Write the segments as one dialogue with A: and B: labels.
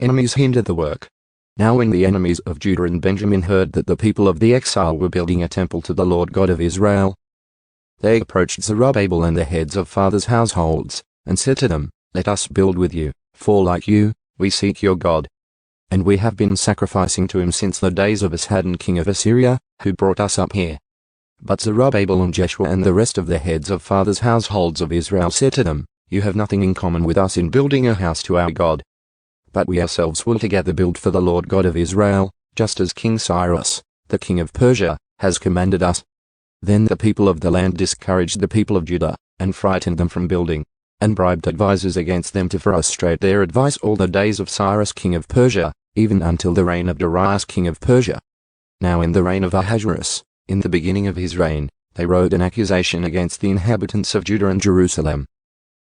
A: enemies hinder the work. Now when the enemies of Judah and Benjamin heard that the people of the exile were building a temple to the Lord God of Israel, they approached Zerubbabel and the heads of fathers' households, and said to them, "Let us build with you, for like you, we seek your God. And we have been sacrificing to him since the days of Esarhaddon king of Assyria, who brought us up here." But Zerubbabel and Jeshua and the rest of the heads of fathers' households of Israel said to them, "You have nothing in common with us in building a house to our God. But we ourselves will together build for the Lord God of Israel, just as King Cyrus, the king of Persia, has commanded us." Then the people of the land discouraged the people of Judah, and frightened them from building, and bribed advisers against them to frustrate their advice all the days of Cyrus king of Persia, even until the reign of Darius king of Persia. Now in the reign of Ahasuerus, in the beginning of his reign, they wrote an accusation against the inhabitants of Judah and Jerusalem.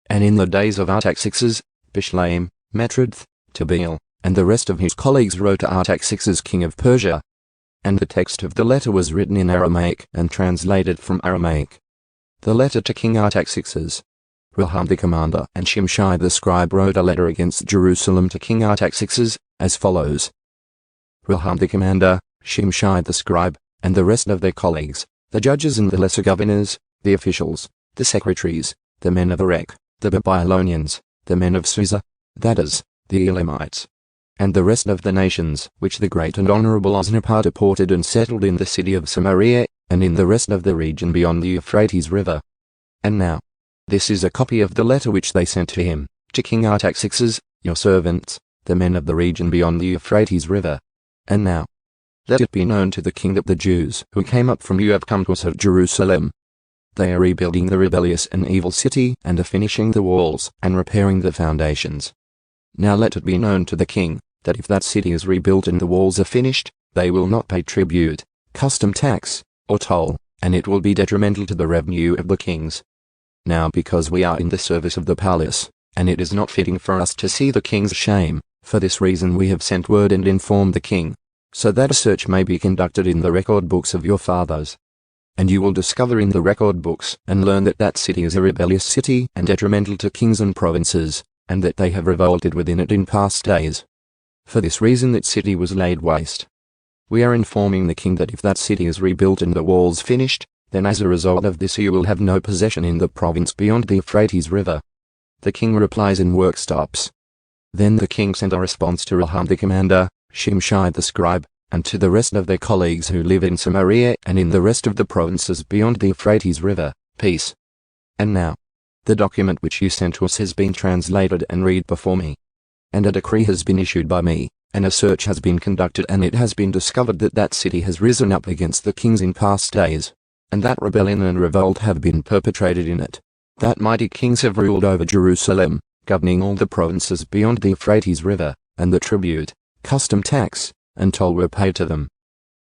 A: And in the days of Artaxerxes, Bishlaim, Matred, Tabeel, and the rest of his colleagues wrote to Artaxerxes king of Persia. And the text of the letter was written in Aramaic and translated from Aramaic. The letter to King Artaxerxes. Rehoboam the commander and Shimshai the scribe wrote a letter against Jerusalem to King Artaxerxes, as follows. Rehoboam the commander, Shimshai the scribe, and the rest of their colleagues, the judges and the lesser governors, the officials, the secretaries, the men of Erech, the Babylonians, the men of Susa, that is, the Elamites, and the rest of the nations which the great and honorable Osnapar deported and settled in the city of Samaria, and in the rest of the region beyond the Euphrates river. And now, this is a copy of the letter which they sent to him, to King Artaxerxes, your servants, the men of the region beyond the Euphrates river. And now, let it be known to the king that the Jews who came up from you have come to us at Jerusalem. They are rebuilding the rebellious and evil city, and are finishing the walls, and repairing the foundations. Now let it be known to the king, that if that city is rebuilt and the walls are finished, they will not pay tribute, custom tax, or toll, and it will be detrimental to the revenue of the kings. Now because we are in the service of the palace, and it is not fitting for us to see the king's shame, for this reason we have sent word and informed the king, so that a search may be conducted in the record books of your fathers. And you will discover in the record books and learn that that city is a rebellious city and detrimental to kings and provinces, and that they have revolted within it in past days. For this reason that city was laid waste. We are informing the king that if that city is rebuilt and the walls finished, then as a result of this you will have no possession in the province beyond the Euphrates river. The king replies and work stops. Then the king sent a response to Rehoboam the commander, Shimshai the scribe, and to the rest of their colleagues who live in Samaria and in the rest of the provinces beyond the Euphrates river, peace. And now, the document which you sent to us has been translated and read before me. And a decree has been issued by me, and a search has been conducted, and it has been discovered that that city has risen up against the kings in past days, and that rebellion and revolt have been perpetrated in it. That mighty kings have ruled over Jerusalem, governing all the provinces beyond the Euphrates river, and the tribute, custom tax, and toll were paid to them.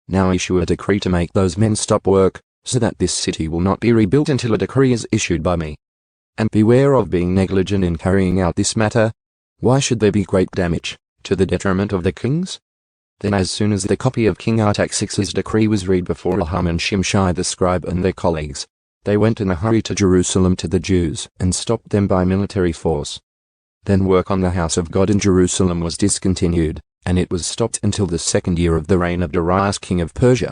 A: Now issue a decree to make those men stop work, so that this city will not be rebuilt until a decree is issued by me. And beware of being negligent in carrying out this matter. Why should there be great damage, to the detriment of the kings? Then as soon as the copy of King Artaxerxes' decree was read before Rehoboam and Shimshai the scribe and their colleagues, they went in a hurry to Jerusalem to the Jews and stopped them by military force. Then work on the house of God in Jerusalem was discontinued, and it was stopped until the second year of the reign of Darius king of Persia.